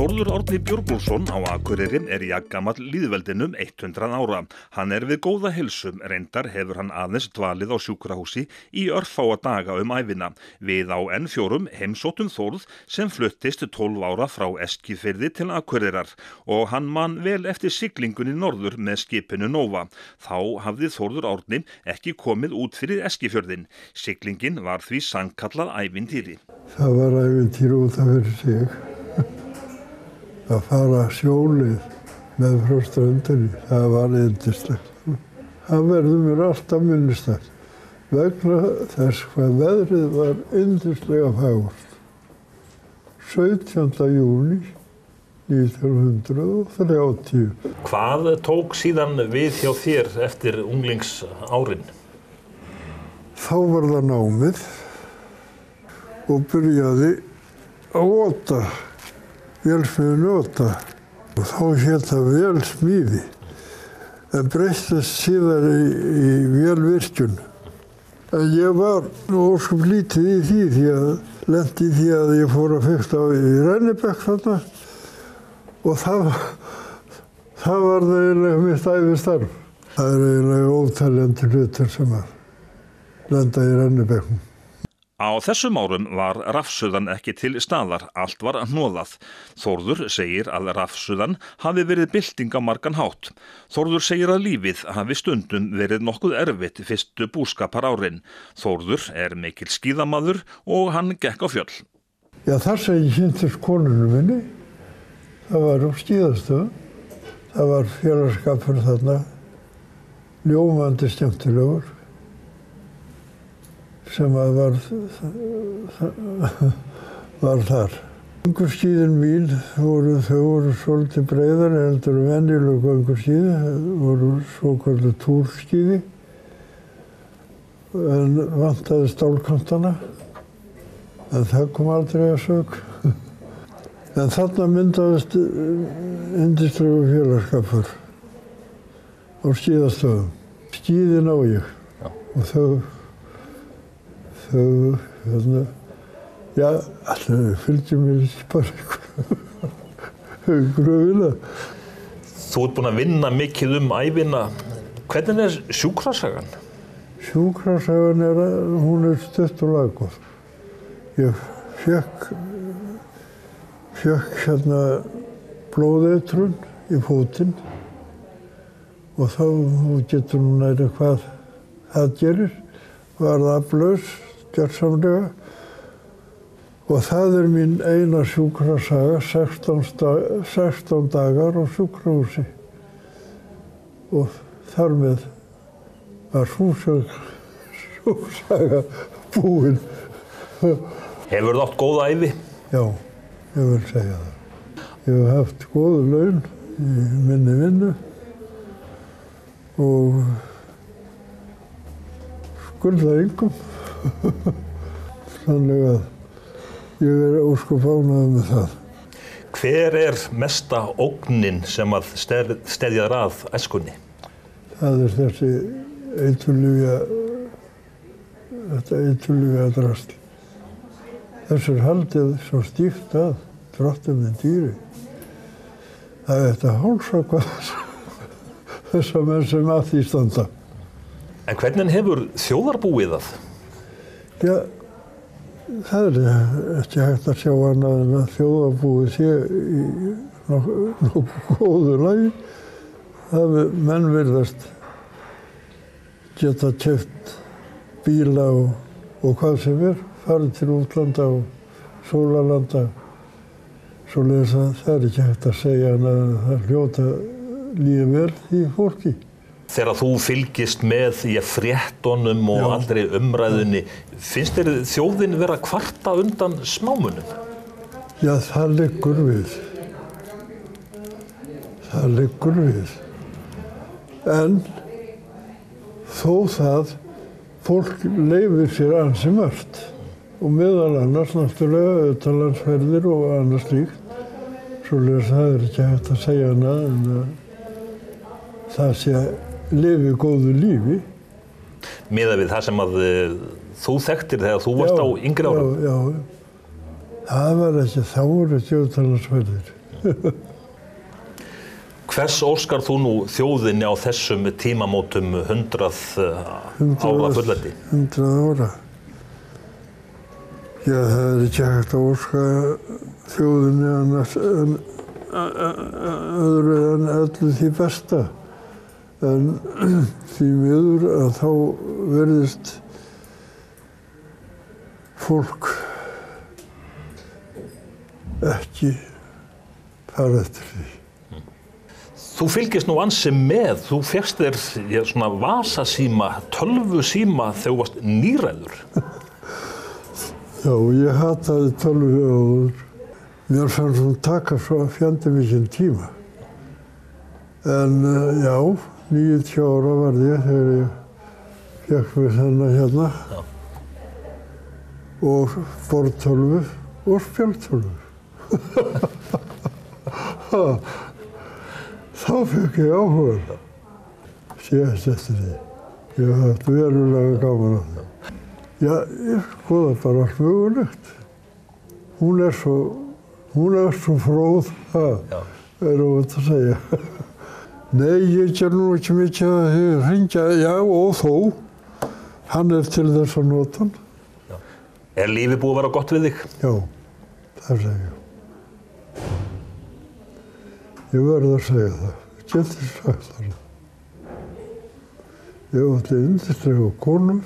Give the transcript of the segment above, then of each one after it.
Þórður Árni Björgólfsson á Akureyri jafngamall lýðveldinu 100 ára. Hann við góða heilsu, reyndar hefur hann aðeins dvalið á sjúkrahúsi í örfáa daga ævina. Við á N4 heimsóttum Þórð sem fluttist 12 ára frá Eskifirði til Akureyrar og hann man vel eftir siglingunni norður með skipinu Nova. Þá hafði Þórður Árni ekki komið út fyrir Eskifjörðinn. Siglingin var því sannkallað ævintýri. Það var ævintýri út af fyrir sig. Að fara sjólið með frá ströndinni, það var yndislegt. Það verður mér alltaf minnistætt vegna þess hvað veðrið var yndislega fagurt. 17. júní 1930. Hvað tók síðan við hjá þér eftir unglingsárin? Þá var það námið og byrjaði að ota. Vélsmiðjunni Ota og þá hét það vélsmíði en breyttist síðar í vélvirkjun. En ég var ósköp lítið í því lenti í því að ég fór að fikta í Rennibekk þarna og það var eiginlega mitt ævistarf. Það eiginlega óteljandi hlutir sem að lenda í Rennibekkum. Á þessum árum var rafsuðan ekki til staðar, allt var hnoðað. Þórður segir að rafsuðan hafi verið bylting á margan hátt. Þórður segir að lífið hafi stundum verið nokkuð erfitt fyrstu búskaparárin. Þórður mikill skíðamaður og hann gekk á fjöll. Já, þar sem ég kynntist konunum minni, það var á skíðastöðum. Það var félagsskapur þarna, ljómandi skemmtilegur. Sem að var þar. Göngustíðin mín voru svolítið breiðar heldur en venjuleg göngustíði, voru svokölluð túrskíði en vantaði stálkantana en það kom aldrei að sök. En þarna myndaðist yndislegur félagsskapur á skíðastöðum. Skíðin á ég og þau fylgdi mér bara gröfina. Þú ert búinn að vinna mikið ævina. Hvernig sjúkrasagan? Sjúkrasagan hún stutt og laggóð. Ég fékk blóðeitrun í fótinn og þá getur hún næri hvað það gerir. Var aflaus, gjörsamlega og það mín eina sjúkrasaga, 16 dagar á sjúkrahúsi og þar með var sjúkrasaga búin. Hefurðu átt góða ævi? Já, ég vil segja það. Ég hef haft góð laun í minni vinnu og skulda engum. Þannig að ég ósköp ánægður með það. Hver mesta ógnin sem að steðjar að æskunni? Það þessi eiturlyfja drasl. Þessu haldið svo stíft að dráttum með dýri. Það þetta hálsaka þessa menn sem að því standa. En hvernig hefur þjóðarbúið það? Já, það ekki hægt að sjá annað en að þjóðarbúið sé í nokkuð góðu lagi. Menn virðast geta keypt bíla og hvað sem farið til útlanda og sólarlanda. Svoleiðis að það ekki hægt að segja annað en að það hljóta líka vel í fólki. Þegar þú fylgist með í fréttunum og allri umræðunni, finnst þér þjóðin vera að kvarta undan smámunum? Já, það liggur við. Það liggur við. En þó það, fólk leyfir sér ansi margt og meðal annars náttúrulega utanlandsferðir og annað slíkt. Svoleiðis það ekki hægt að segja annað en að það sé lifi góðu lífi. Miðað við það sem að þú þekktir þegar þú varst á yngri árum? Já. Það var ekki, þá voru þetta utanlandsferðir. Hvers óskar þú nú þjóðinni á þessum tímamótum 100 ára fullveldi? 100 ára. Já, það ekki hægt að óska þjóðinni annars öðru en öllu því besta. En því miður að þá verðist fólk ekki fara eftir því. Þú fylgist nú ansi með, þú fékkst þér svona vasasíma, tölvusíma þegar þú varst nýræður. Já, ég hataði tölvu áður. Mér fannst hún taka svo fjandi mikinn tíma. En já, 90 ára var ég þegar ég fékk mér þennan hérna. Já. Og borðtölvu og spjaldtölvu. Þá fékk ég áhuga. Síðast eftir því. Ég hafði haft verulega gaman af það. Já, ég skoða bara allt mögulegt. Hún er svo fróð, er óvænt að segja. Nei, ég ger nú ekki mikið að hringja, já, og þó. Hann er til þess að nota hann. Já. Er lífið búið að vera gott við þig? Já, það segja ég. Ég verð að segja það. Ég geti sagt það. Ég átti yndislega konu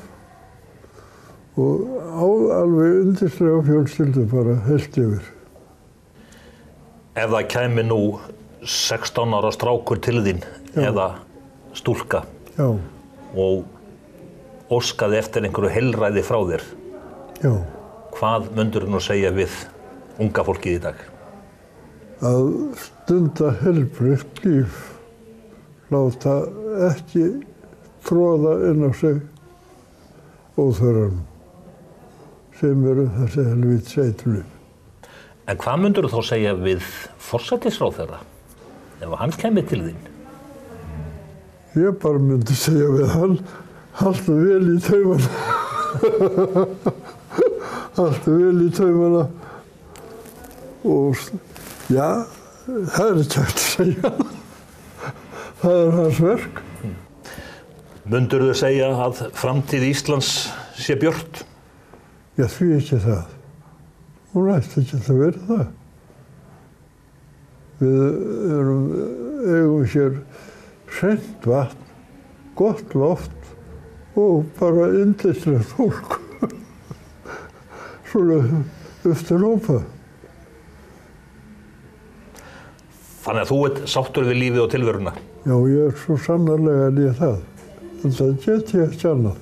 og alveg yndislega fjölskyldu bara heilt yfir. Ef það kæmi nú 16 ára strákur til þín eða stúlka og óskaði eftir einhverju heilræði frá þér, hvað myndirðu nú segja við unga fólkið í dag? Að stunda heilbrigt líf, láta ekki tróða inn á sig óþörfum sem eru þessi helvítis eiturlyf. En hvað myndirðu þá segja við forsætisráðherra ef hann kæmi til þín? Ég bara myndi segja við hann, haltu vel í taumana. Haltu vel í taumana. Og já, það er ekki hægt að segja. Það er hans verk. Myndirðu segja að framtíð Íslands sé björt? Já, því ekki það. Hún ætti ekki að vera það. Við eigum hér hreint vatn, gott loft og bara yndislegt fólk. Svona eftir hópa. Þannig að þú ert sáttur við lífið og tilveruna? Já, ég er svo sannarlega það. En það get ég ekki annað.